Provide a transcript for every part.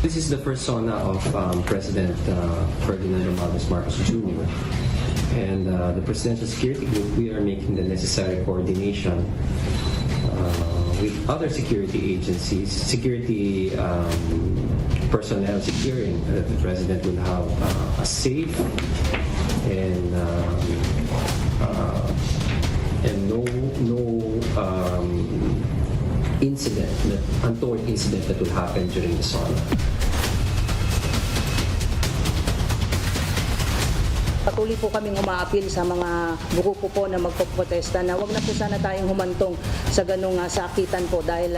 This is the first SONA of President Ferdinand Romualdez Marcos Jr. And the Presidential Security Group, we are making the necessary coordination with other security agencies, security personnel securing that the President will have a safe and no incident, untoward incident that will happen during the SONA. Patuloy po kaming umaapil sa mga grupo po na magpoprotesta na wag na po sana tayong humantong sa ganung sakitan po dahil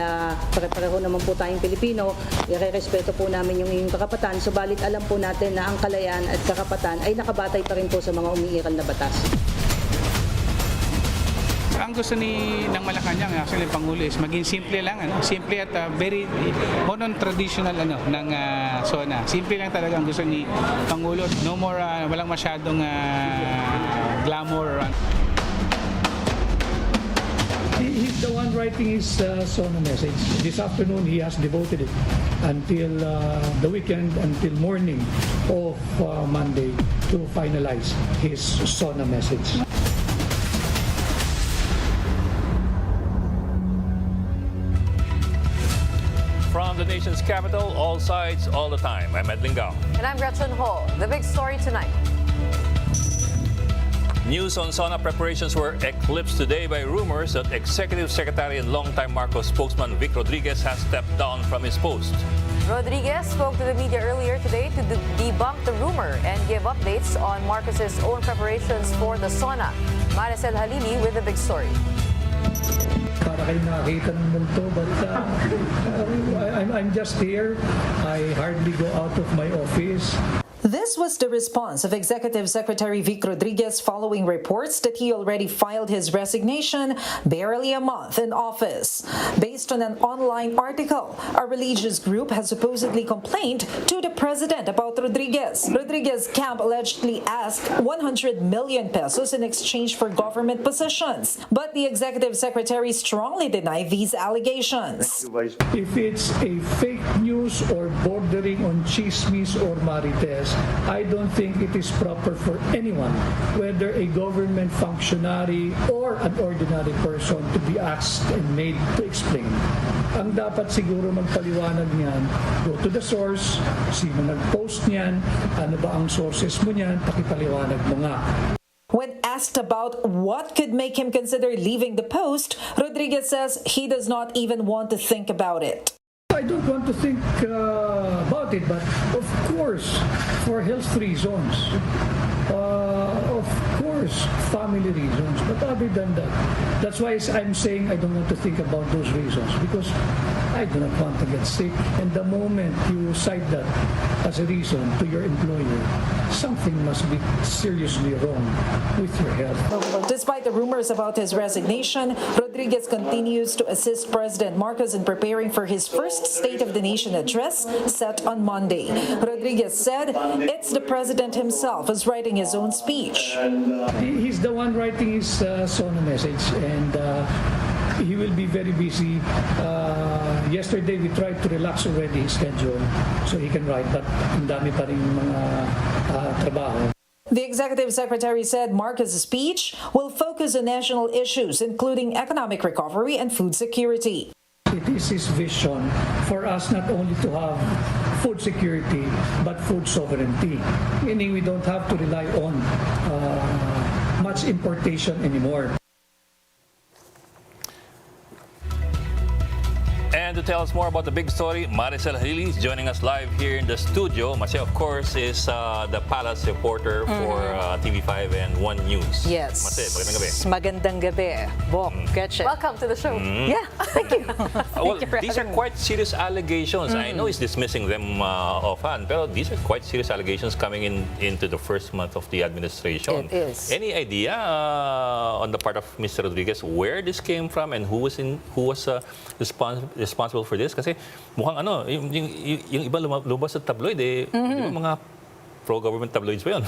pare-pareho naman po tayong Pilipino, irerespeto po namin yung inyong karapatan, subalit alam po natin na ang kalayaan at karapatan ay nakabatay pa rin po sa mga umiiral na batas. Ang gusto ng Malacanang, actually Pangulo, is maging simple lang, simple at very non-traditional ng SONA. Simple lang talaga ang gusto ni Pangulo. No more, walang masyadong glamour. He's the one writing his SONA message. This afternoon, he has devoted it until the weekend, until morning of Monday to finalize his SONA message. From the nation's capital, all sides, all the time. I'm Ed Lingao. And I'm Gretchen Ho. The big story tonight. News on SONA preparations were eclipsed today by rumors that Executive Secretary and longtime Marcos spokesman Vic Rodriguez has stepped down from his post. Rodriguez spoke to the media earlier today to debunk the rumor and give updates on Marcos's own preparations for the SONA. Maricel Halili with the big story. Para kayo nakakita ng multo, but I'm just here. I hardly go out of my office. This was the response of Executive Secretary Vic Rodriguez following reports that he already filed his resignation barely a month in office. Based on an online article, a religious group has supposedly complained to the president about Rodriguez. Rodriguez's camp allegedly asked 100 million pesos in exchange for government positions, but the executive secretary strongly denied these allegations. If it's a fake news or bordering on chismis or marites, I don't think it is proper for anyone, whether a government functionary or an ordinary person, to be asked and made to explain. Ang dapat siguro magpaliwanag niyan, go to the source, sino nag-post niyan, ano ba ang sources mo niyan, pakipaliwanag mo nga. When asked about what could make him consider leaving the post, Rodriguez says he does not even want to think about it. I don't want to think about it, but of course, for health reasons, of course, family reasons, but other than that, that's why I'm saying I don't want to think about those reasons, because I do not want to get sick, and the moment you cite that as a reason to your employer, something must be seriously wrong with your health. Despite the rumors about his resignation, Rodriguez continues to assist President Marcos in preparing for his first State of the Nation address set on Monday. Rodriguez said it's the president himself who's writing his own speech. He's the one writing his SONA message, and he will be very busy. Yesterday, we tried to relax already his schedule so he can write, but ang dami pa rin mga trabaho. The executive secretary said Marcos' speech will focus on national issues, including economic recovery and food security. It is his vision for us not only to have food security, but food sovereignty, meaning we don't have to rely on much importation anymore. And to tell us more about the big story, Maricel Halili is joining us live here in the studio. Maricel, of course, is the Palace reporter for TV5 and One News. Yes. Maricel, magandang gabi. Magandang gabi. Bok, Gretchen. Welcome to the show. Yeah, thank you. Well, Thank you for these are having me. quite serious allegations. I know he's dismissing them offhand, but these are quite serious allegations coming into the first month of the administration. It is. Any idea on the part of Mr. Rodriguez where this came from and who was responsible for this? Kasi mukhang yung iba lumabas sa tabloid di ba mga pro-government tabloids pa yun.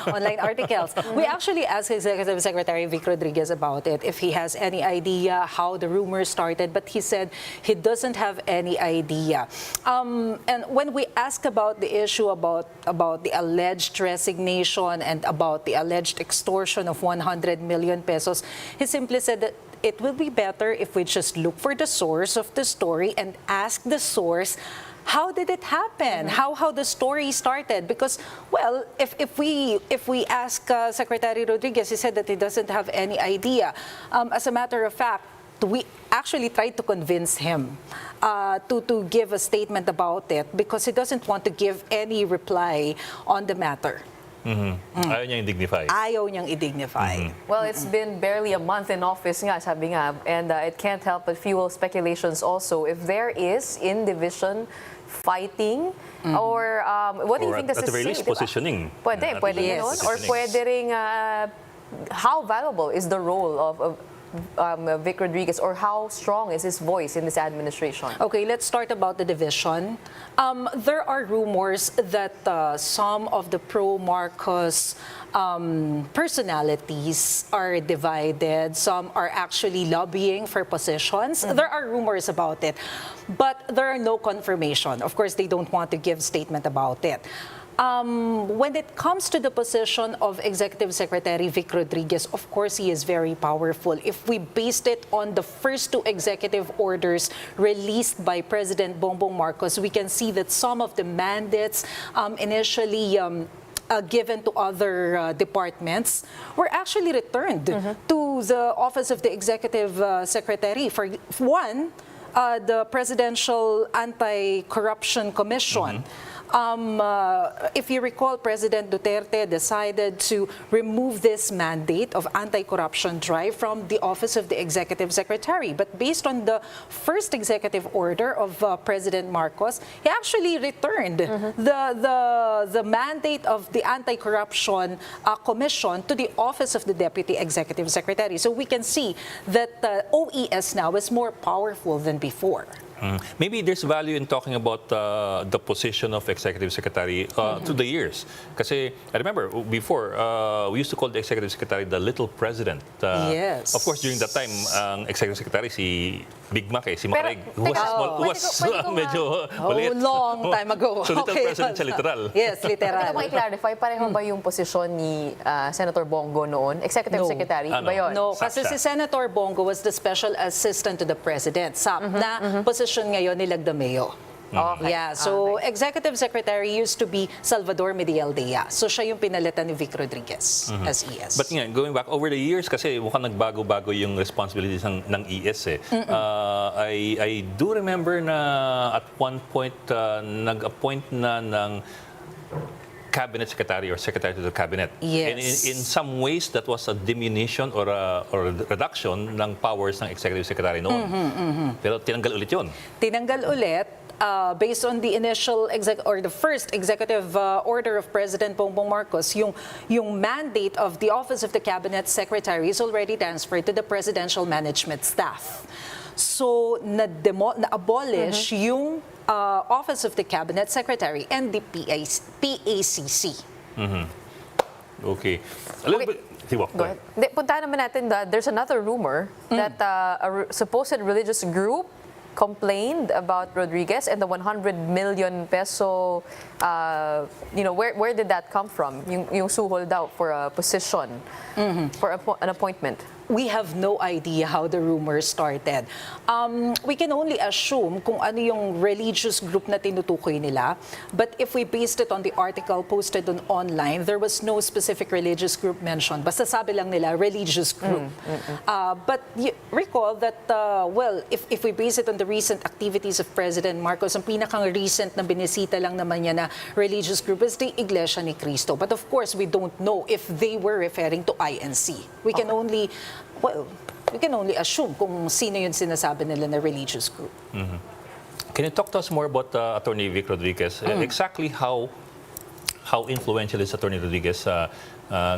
Online articles. We actually asked Executive Secretary Vic Rodriguez about it, if he has any idea how the rumor started, but he said he doesn't have any idea. And when we ask about the issue about the alleged resignation and about the alleged extortion of 100 million pesos, he simply said that it will be better if we just look for the source of the story and ask the source, how did it happen? How the story started? Because, well, if we ask Secretary Rodriguez, he said that he doesn't have any idea. As a matter of fact, we actually tried to convince him to give a statement about it because he doesn't want to give any reply on the matter. Ayaw niyang i-dignify. Ayaw niyang i-dignify. Well, it's been barely a month in office nga, sabi nga, and it can't help but fuel speculations also. If there is in-division fighting, or what do you Or think this at is? the very least, positioning. Pwede Yes. ganon. Or Positioning. pwede ring, how valuable is the role of Vic Rodriguez, or how strong is his voice in this administration? Okay, let's start about the division. There are rumors that some of the pro-Marcos personalities are divided. Some are actually lobbying for positions. There are rumors about it, but there are no confirmation. Of course, they don't want to give statement about it. When it comes to the position of Executive Secretary Vic Rodriguez, of course, he is very powerful. If we based it on the first two executive orders released by President Bongbong Marcos, we can see that some of the mandates initially given to other departments were actually returned to the Office of the Executive Secretary. For one, the Presidential Anti-Corruption Commission. If you recall, President Duterte decided to remove this mandate of anti-corruption drive from the Office of the Executive Secretary. But based on the first executive order of President Marcos, he actually returned the mandate of the Anti-Corruption Commission to the Office of the Deputy Executive Secretary. So we can see that OES now is more powerful than before. Maybe there's value in talking about the position of Executive Secretary through the years. Kasi I remember before, we used to call the Executive Secretary the Little President. Yes. Of course, during that time, ang Executive Secretary si Big Mac, si Macareg, who was teka, small, who was pwede ko nga- medyo Oh, maliit. long time ago. So Little Okay. President siya literal. Yes, Pwede literal. ko i-clarify, pareho ba yung posisyon ni Senator Bongo noon? Executive No. Secretary, Ano? ba yun? No, SAP kasi siya. si Senator Bongo was the special assistant to the president. SAP na posisyon ngayon ni Lagdameo. Okay. Yeah, so Executive Secretary used to be Salvador Medialdea. So siya yung pinalitan ni Vic Rodriguez as ES. But nga, going back over the years, kasi mukhang nagbago-bago yung responsibilities ng ES eh. I do remember na at one point, nag-appoint na ng cabinet secretary or secretary to the cabinet. Yes. And in some ways, that was a diminution or a reduction ng powers ng executive secretary noon. Pero tinanggal ulit yun. Tinanggal ulit based on the initial the first executive order of President Bongbong Marcos, yung mandate of the Office of the Cabinet Secretary is already transferred to the Presidential Management Staff. So na-abolish yung Office of the Cabinet Secretary and the PACC. Okay. A little bit. Tibo, Go ahead. Puntahan naman natin, there's another rumor that a supposed religious group complained about Rodriguez and the 100 million peso, where did that come from? Yung suhol daw for a position, for an appointment. We have no idea how the rumor started. We can only assume kung ano yung religious group na tinutukoy nila. But if we based it on the article posted online, there was no specific religious group mentioned. Basta sabi lang nila, religious group. But recall that, if we base it on the recent activities of President Marcos, ang pinakang recent na binisita lang naman niya na religious group is the Iglesia ni Cristo. But of course, we don't know if they were referring to INC. We can only assume kung sino yung sinasabi nila na religious group. Can you talk to us more about Attorney Vic Rodriguez? Exactly how influential is Attorney Rodriguez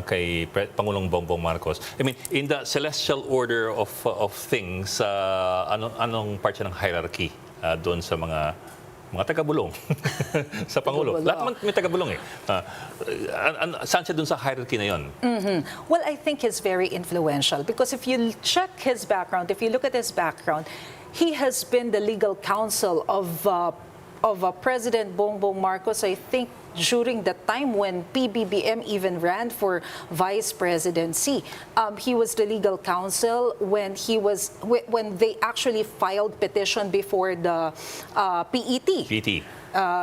kay Pangulong Bongbong Marcos? I mean, in the celestial order of things, anong part siya ng hierarchy doon sa mga mga taga-bulong sa Pangulo. Taga-bulong. Lahat naman may taga-bulong eh. Saan siya dun sa hierarchy na yun? Well, I think he's very influential because if you check his background, if you look at his background, he has been the legal counsel of President Bongbong Marcos, I think, during the time when PBBM even ran for vice presidency. He was the legal counsel when they actually filed petition before the PET. PT.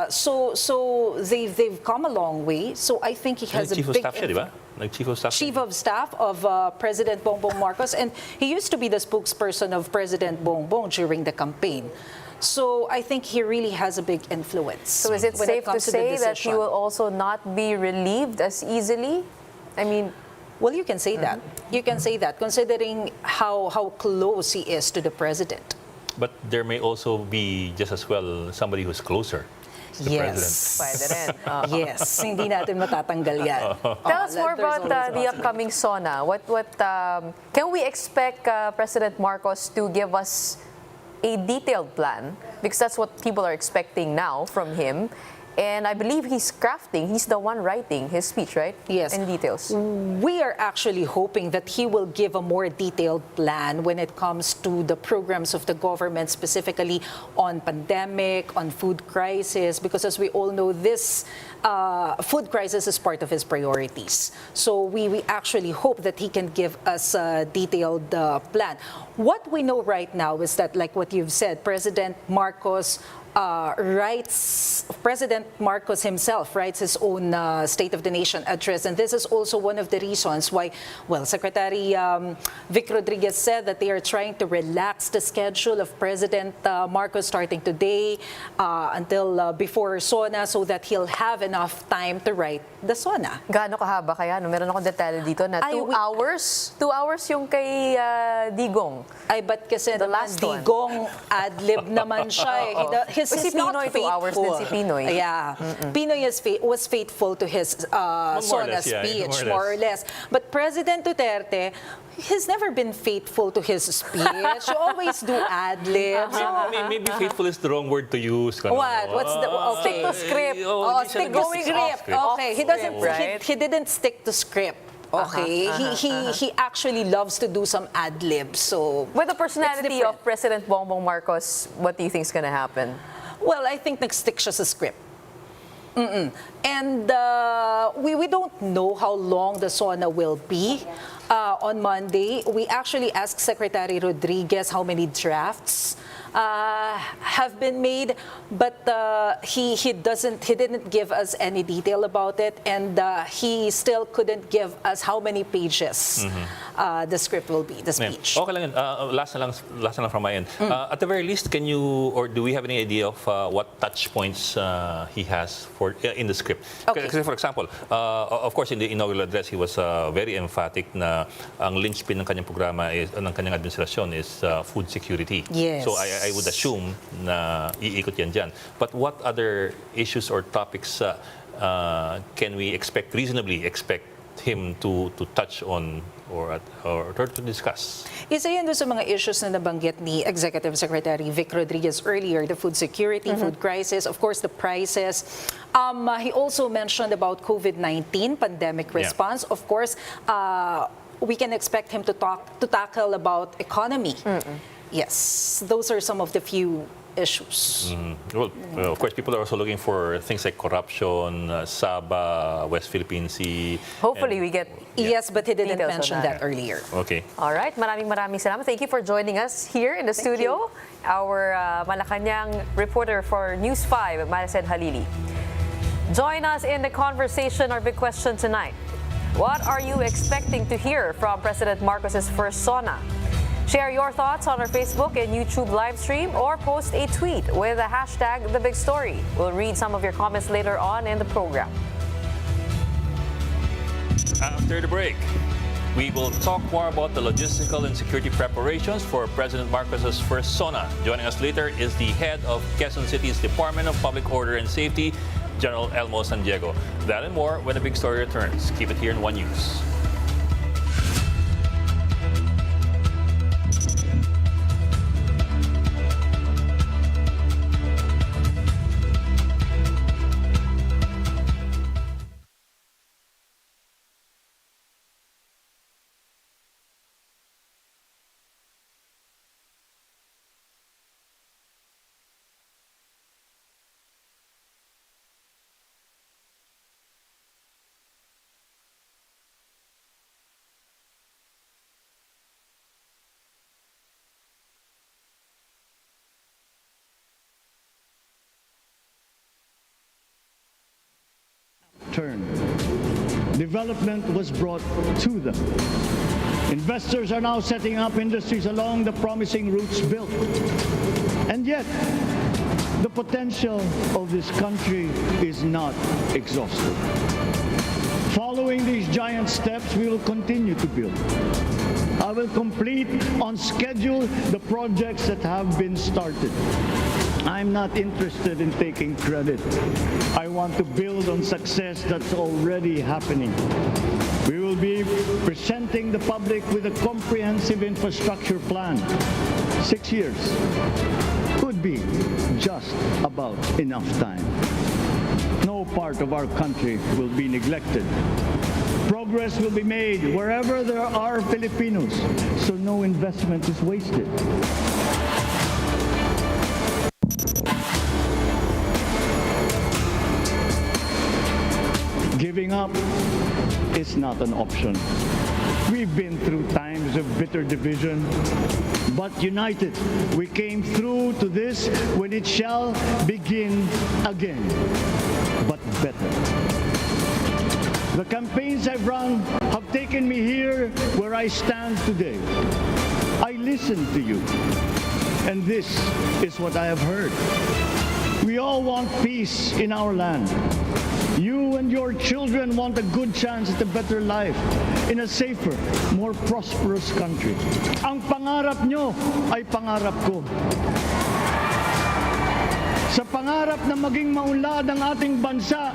So they've come a long way. So I think he has a Chief of big Staff siya, di ba? Nag-Chief of Staff. Chief of Staff of President Bongbong Marcos, and he used to be the spokesperson of President Bongbong during the campaign. So I think he really has a big influence. So is it when safe to comes the say that he decision. will also not be relieved as easily? I mean, Well, you can say that. You can say that, considering how close he is to the president. But there may also be just as well somebody who's closer to the president. pwede rin. Yes, hindi natin matatanggal yan. Tell us more There's about always the upcoming SONA. What can we expect President Marcos to give us a detailed plan? Because that's what people are expecting now from him. And I believe he's the one writing his speech, right? Yes. In details. We are actually hoping that he will give a more detailed plan when it comes to the programs of the government, specifically on pandemic, on food crisis, because as we all know, this food crisis is part of his priorities. So we actually hope that he can give us a detailed plan. What we know right now is that, like what you've said, President Marcos himself writes his own State of the Nation address, and this is also one of the reasons why, well, Secretary Vic Rodriguez said that they are trying to relax the schedule of President Marcos starting today until before SONA, so that he'll have enough time to write the SONA. Gaano kahaba kaya? No? Meron akong detalye dito na Ay, 2 hours. 2 hours yung kay Digong. Ay, but kasi The naman, last one. Digong ad-lib naman siya. Si Pinoy, 2 hours din si Pinoy. Yeah. Pinoy was faithful to his or SONA less, yeah, speech, more or more or less. But President Duterte, he's never been faithful to his speech. You always do ad-libs. Maybe faithful is the wrong word to use. What? What's the... Stick to script. Stick to script. Okay, he didn't stick to script. Okay, he actually loves to do some ad-libs. So With the personality different. of President Bongbong Marcos, what do you think is going to happen? Well, I think nag-stick siya sa script. And we don't know how long the SONA will be. On Monday, we actually asked Secretary Rodriguez how many drafts have been made, but he didn't give us any detail about it, and he still couldn't give us how many pages the script will be, the speech. Okay lang yun. Last na lang from my end. At the very least, can you, or do we have any idea of what touch points he has in the script? Okay. Kasi for example, of course, in the inaugural address, he was very emphatic na ang linchpin ng kanyang programa ng kanyang administrasyon is food security. Yes. So I would assume na iikot yan dyan. But what other issues or topics can we reasonably expect him to touch on or to discuss? Isa yan doon sa mga issues na nabanggit ni Executive Secretary Vic Rodriguez earlier, the food security, food crisis, of course, the prices. He also mentioned about COVID-19 pandemic response. Of course, we can expect him to tackle about economy. Yes, those are some of the few issues. Well, of course, people are also looking for things like corruption, Sabah, West Philippine Sea. Hopefully we get... Yes, but he didn't Details on mention that. that earlier. Okay. All right, maraming salamat. Thank you for joining us here in the studio. Our Malacanang reporter for News 5, Maricel Halili. Join us in the conversation. Our big question tonight. What are you expecting to hear from President Marcos's first SONA? Share your thoughts on our Facebook and YouTube live stream or post a tweet with the hashtag #TheBigStory. We'll read some of your comments later on in the program. After the break, we will talk more about the logistical and security preparations for President Marcos's first SONA. Joining us later is the head of Quezon City's Department of Public Order and Safety, General Elmo San Diego. That and more when the big story returns. Keep it here in One News. turn. Development was brought to them. Investors are now setting up industries along the promising routes built. And yet, the potential of this country is not exhausted. Following these giant steps, we will continue to build. I will complete on schedule the projects that have been started. I'm not interested in taking credit. I want to build on success that's already happening. We will be presenting the public with a comprehensive infrastructure plan. 6 years could be just about enough time. No part of our country will be neglected. Progress will be made wherever there are Filipinos, so no investment is wasted. Giving up is not an option. We've been through times of bitter division, but united, we came through to this when it shall begin again, but better. The campaigns I've run have taken me here where I stand today. I listened to you, and this is what I have heard. We all want peace in our land. You and your children want a good chance at a better life in a safer, more prosperous country. Ang pangarap nyo ay pangarap ko. Sa pangarap na maging maunlad ang ating bansa,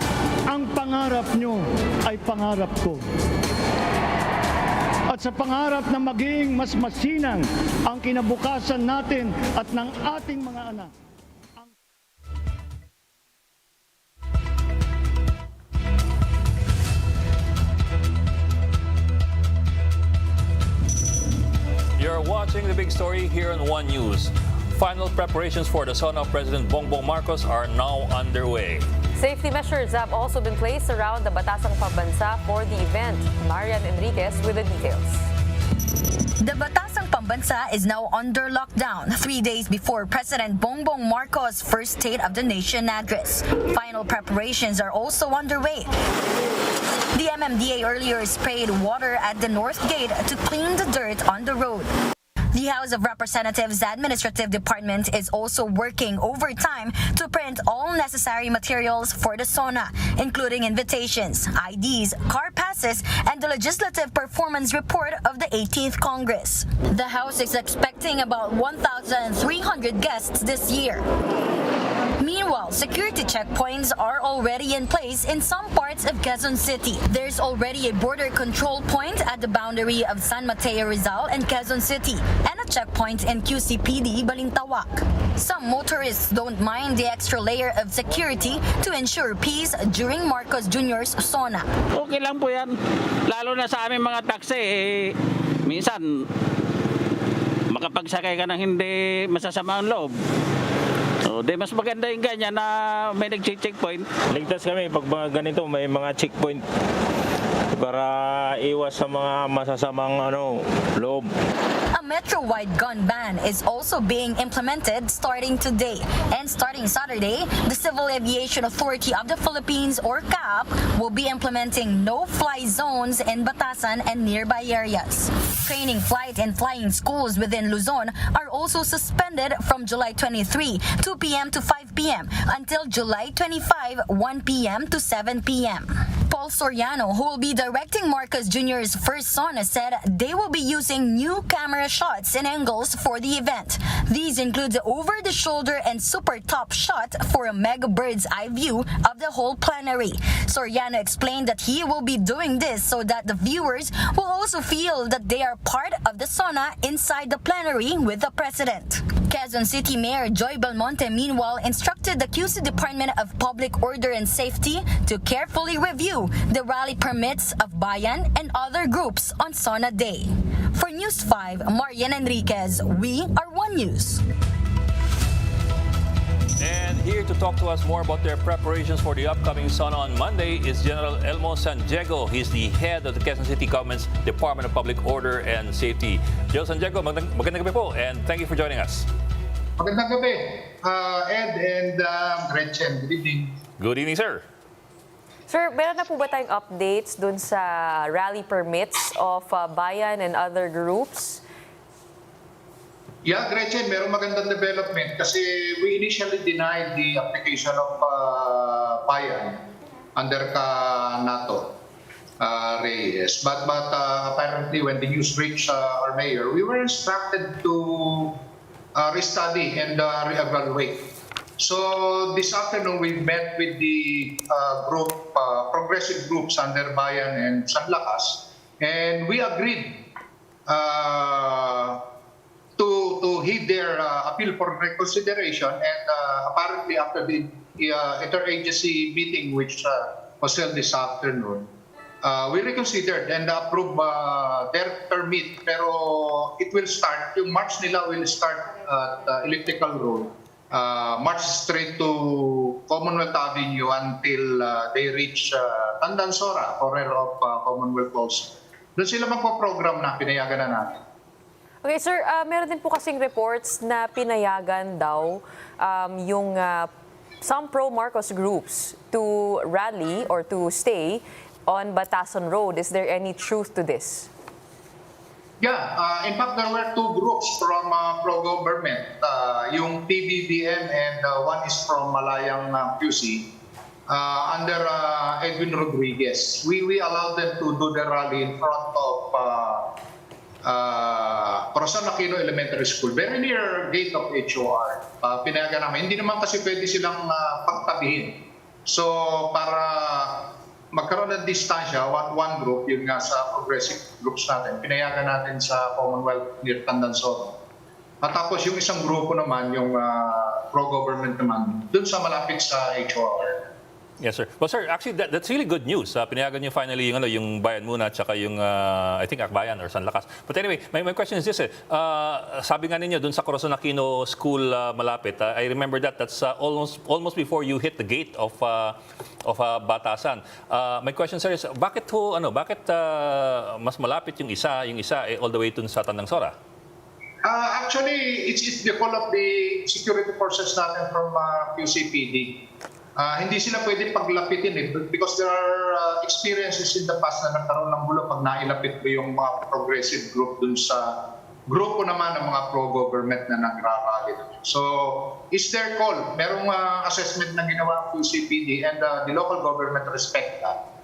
ang pangarap nyo ay pangarap ko. At sa pangarap na maging mas masinang ang kinabukasan natin at ng ating mga anak. You're watching The Big Story here on One News. Final preparations for the SONA of President Bongbong Marcos are now underway. Safety measures have also been placed around the Batasang Pambansa for the event. Marian Enriquez with the details. The Batasang Pambansa is now under lockdown 3 days before President Bongbong Marcos' first State of the Nation address. Final preparations are also underway. The MMDA earlier sprayed water at the North Gate to clean the dirt on the road. The House of Representatives Administrative Department is also working overtime to print all necessary materials for the SONA, including invitations, IDs, car passes, and the Legislative Performance Report of the 18th Congress. The House is expecting about 1,300 guests this year. Meanwhile, security checkpoints are already in place in some parts of Quezon City. There's already a border control point at the boundary of San Mateo Rizal and Quezon City, and a checkpoint in QCPD Balintawak. Some motorists don't mind the extra layer of security to ensure peace during Marcos Jr.'s SONA. Okay lang po yan. Lalo na sa aming mga taxi, minsan makapagsakay ka ng hindi masasama ang loob. So, mas maganda yung ganyan na may nag-checkpoint. Ligtas kami pag mga ganito, may mga checkpoint para iwas sa mga masasamang loob. A metro-wide gun ban is also being implemented starting today. And starting Saturday, the Civil Aviation Authority of the Philippines, or CAAP, will be implementing no-fly zones in Batasan and nearby areas. Training flight and flying schools within Luzon are also suspended from July 23, 2 p.m. to 5 p.m. until July 25, 1 p.m. to 7 p.m. Paul Soriano, who will be directing Marcos Jr.'s first SONA, said they will be using new camera shots and angles for the event. These include the over-the-shoulder and super top shot for a mega bird's eye view of the whole plenary. Soriano explained that he will be doing this so that the viewers will also feel that they are part of the SONA inside the plenary with the president. Quezon City Mayor Joy Belmonte, meanwhile, instructed the QC Department of Public Order and Safety to carefully review the rally permits of Bayan and other groups on SONA Day. For News 5, Marian Enriquez, we are One News. And here to talk to us more about their preparations for the upcoming SONA on Monday is General Elmo San Diego. He's the head of the Quezon City Government's Department of Public Order and Safety. General San Diego, magandang gabi po, and thank you for joining us. Magandang gabi, Ed and Gretchen. Good evening. Good evening, sir. Sir, meron na po ba tayong updates dun sa rally permits of Bayan and other groups? Yeah, Gretchen, merong magandang development kasi we initially denied the application of Bayan under NATO Reyes. But apparently when the news reached our mayor, we were instructed to restudy and reevaluate. So this afternoon we met with the group, progressive groups under Bayan and Sanlakas, and we agreed to heed their appeal for reconsideration. And apparently after the interagency meeting which was held this afternoon, we reconsidered and approved their permit. Pero it will start, yung march nila will start at Elliptical Road, march straight to Commonwealth Avenue until they reach Tandansora, corner of Commonwealth Halls. Doon sila magpo-program na, pinayagan na natin. Okay, sir, meron din po kasing reports na pinayagan daw yung some pro-Marcos groups to rally or to stay on Batasan Road. Is there any truth to this? Yeah, in fact, there were two groups from pro-government, yung PBBM and one is from Malayang QC, under Edwin Rodriguez. We allowed them to do the rally in front of Corazon Aquino Elementary School, very near gate of HOR. Pinayagan namin. Hindi naman kasi pwede silang pagtabihin. So, para magkaroon ng distansya, one group, yun nga sa progressive groups natin, pinayagan natin sa Commonwealth near Tandansora. At tapos yung isang grupo naman, yung pro-government naman, dun sa malapit sa HOR. Yes, sir. Well, sir, actually, that's really good news. Pinayagan niyo finally yung Bayan muna, tsaka yung, I think, Akbayan or Sanlakas. But anyway, my question is this. Sabi nga ninyo, dun sa Corazon Aquino School malapit, I remember that's almost before you hit the gate of Batasan. My question, sir, is bakit mas malapit yung isa all the way dun sa Tandansora? Actually, it's the call of the security forces natin from QCPD. Hindi sila pwede paglapitin because there are experiences in the past na nagkaroon ng gulo pag nailapit mo yung mga progressive group dun sa grupo naman ng mga pro-government na nagrarally. So, it's their call. Merong assessment na ginawa ang QCPD and the local government respect that.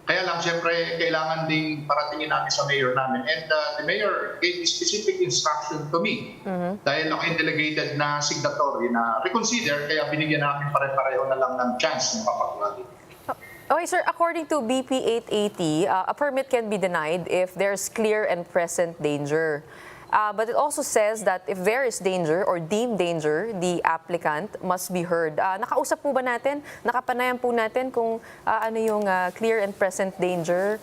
Kaya lang, siyempre, kailangan ding paratingin namin sa mayor namin. And the mayor gave specific instruction to me. Dahil ako yung delegated na signatory na reconsider, kaya binigyan namin pare-pareho na lang ng chance ng papaglagi. Okay, sir, according to BP 880, a permit can be denied if there's clear and present danger. But it also says that if there is danger or deemed danger, the applicant must be heard. Nakausap po ba natin, nakapanayan po natin kung ano yung clear and present danger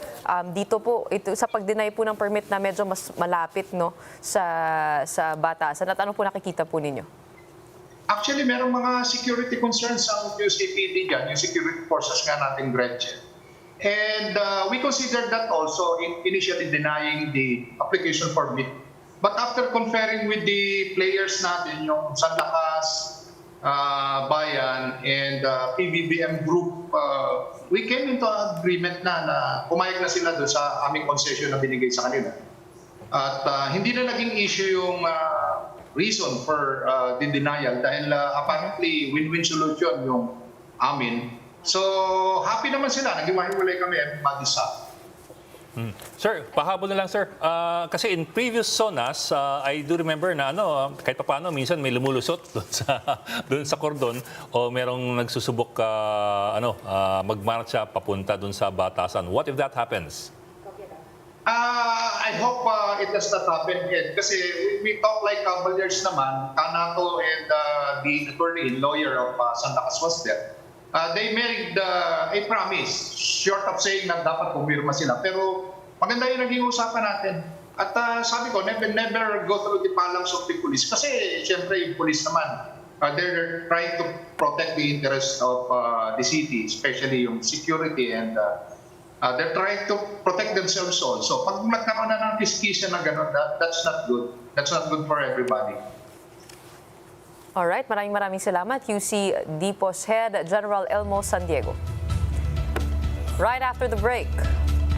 dito po, ito, sa pag-deny po ng permit na medyo mas malapit no, sa Batasan, at ano po nakikita po ninyo? Actually, merong mga security concerns ang QCPD dyan, yung security forces nga natin, Gretchen. And we considered that also in initially denying the application permit. But after conferring with the players natin, yung Sanlakas, Bayan, and PBBM group, we came into agreement na pumayag na sila doon sa aming concession na binigay sa kanila. At hindi na naging issue yung reason for the denial dahil apparently win-win solution yung amin. So happy naman sila, nag-iwalay kami at mag-isa. Sir, pahabol na lang, sir. Kasi in previous SONAs, I do remember na kahit pa paano, minsan may lumulusot doon sa cordon o merong nagsusubok magmarcha papunta doon sa Batasan. What if that happens? I hope it does not happen yet kasi we talk like cavaliers naman. Kanato and the attorney, lawyer of Sanlakas was there. They made a promise, short of saying na dapat pumirma sila. Pero maganda yung naging usapan natin. At sabi ko, never go through the phalanx of the police. Kasi siyempre yung police naman, they're trying to protect the interests of the city, especially yung security, and they're trying to protect themselves also. Pag nagkaroon na ng kiskisa na gano'n, that's not good. That's not good for everybody. Alright, maraming salamat. QC Depos Head General Elmo San Diego. right after the break.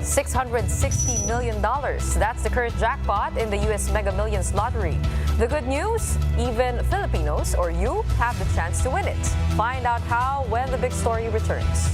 $660 million. That's the current jackpot in the U.S. Mega Millions lottery. The good news, even Filipinos or you have the chance to win it. Find out how when the big story returns.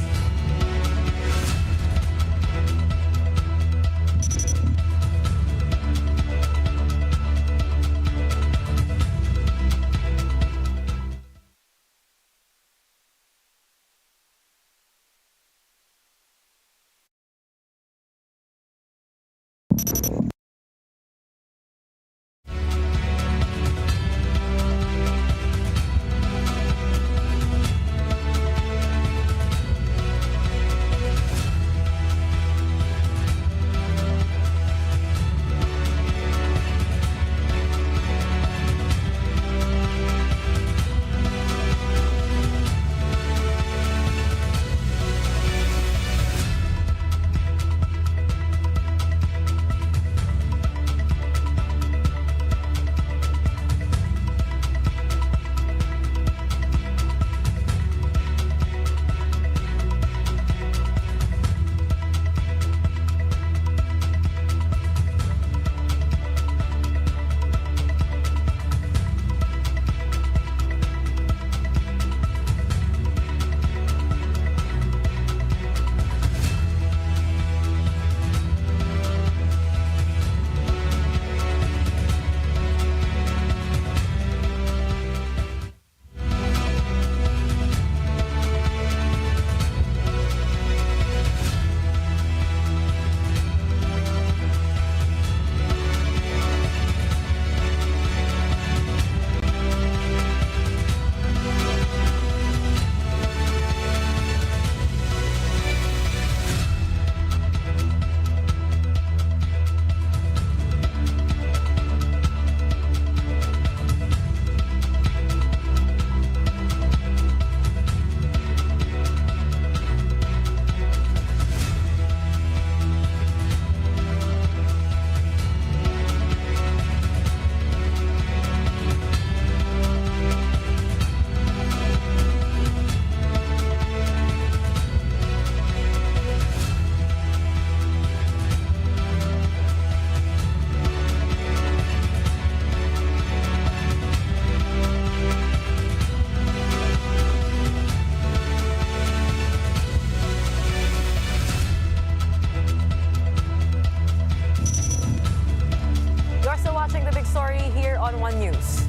on One News.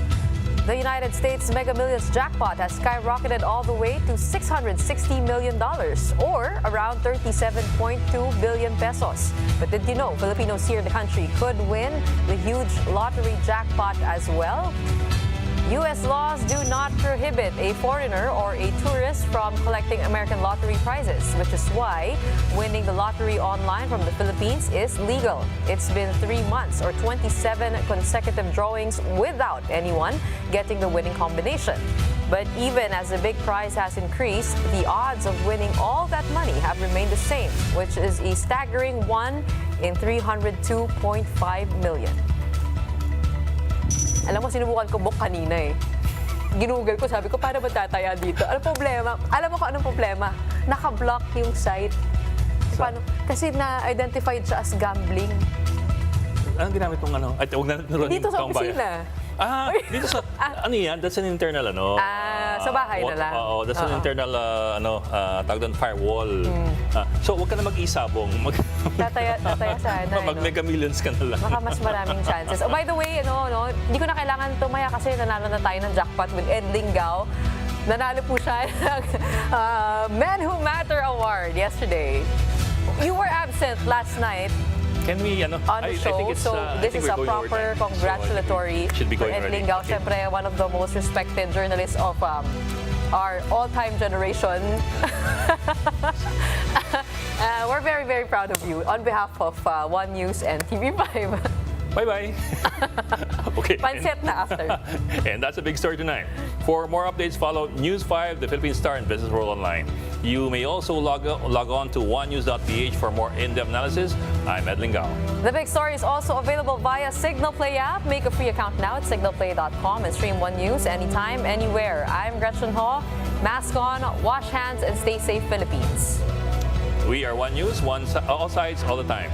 The United States Mega Millions jackpot has skyrocketed all the way to $660 million, or around 37.2 billion pesos. But did you know Filipinos here in the country could win the huge lottery jackpot as well? U.S. laws do not prohibit a foreigner or a tourist from collecting American lottery prizes, which is why winning the lottery online from the Philippines is legal. It's been 3 months or 27 consecutive drawings without anyone getting the winning combination. But even as the big prize has increased, the odds of winning all that money have remained the same, which is a staggering 1 in 302.5 million. Alam mo, sinubukan ko book kanina eh. Ginugol ko, sabi ko, paano ba tataya dito? Anong problema? Alam mo kung anong problema? Naka-block yung site. Paano? Kasi na-identified siya as gambling. Anong ginamit mong ano? Ay, huwag na naroon Dito sa opisina. Dito sa, ano yan? That's an internal, ano? Sa bahay na lang. Oo, that's an internal, tawag doon, firewall. So, huwag ka na mag-isabong. Tataya sana. Mag-mega millions ka na lang. Baka mas maraming chances. Oh, by the way, hindi ko na kailangan tumaya kasi nanalo na tayo ng jackpot with Ed Lingao. Nanalo po siya ng Men Who Matter Award yesterday. You were absent last night. Can we, on the show, this is a proper congratulatory for Ed Lingao. Siyempre, one of the most respected journalists of our all-time generation. We're very, very proud of you on behalf of One News and TV5. Bye-bye. Okay. Pansit na after. And that's a big story tonight. For more updates, follow News 5, the Philippine Star, and Business World Online. You may also log on to onenews.ph for more in-depth analysis. I'm Ed Lingao. The big story is also available via Signal Play app. Make a free account now at signalplay.com and stream One News anytime, anywhere. I'm Gretchen Ho. Mask on, wash hands, and stay safe, Philippines. We are One News, all sides, all the time.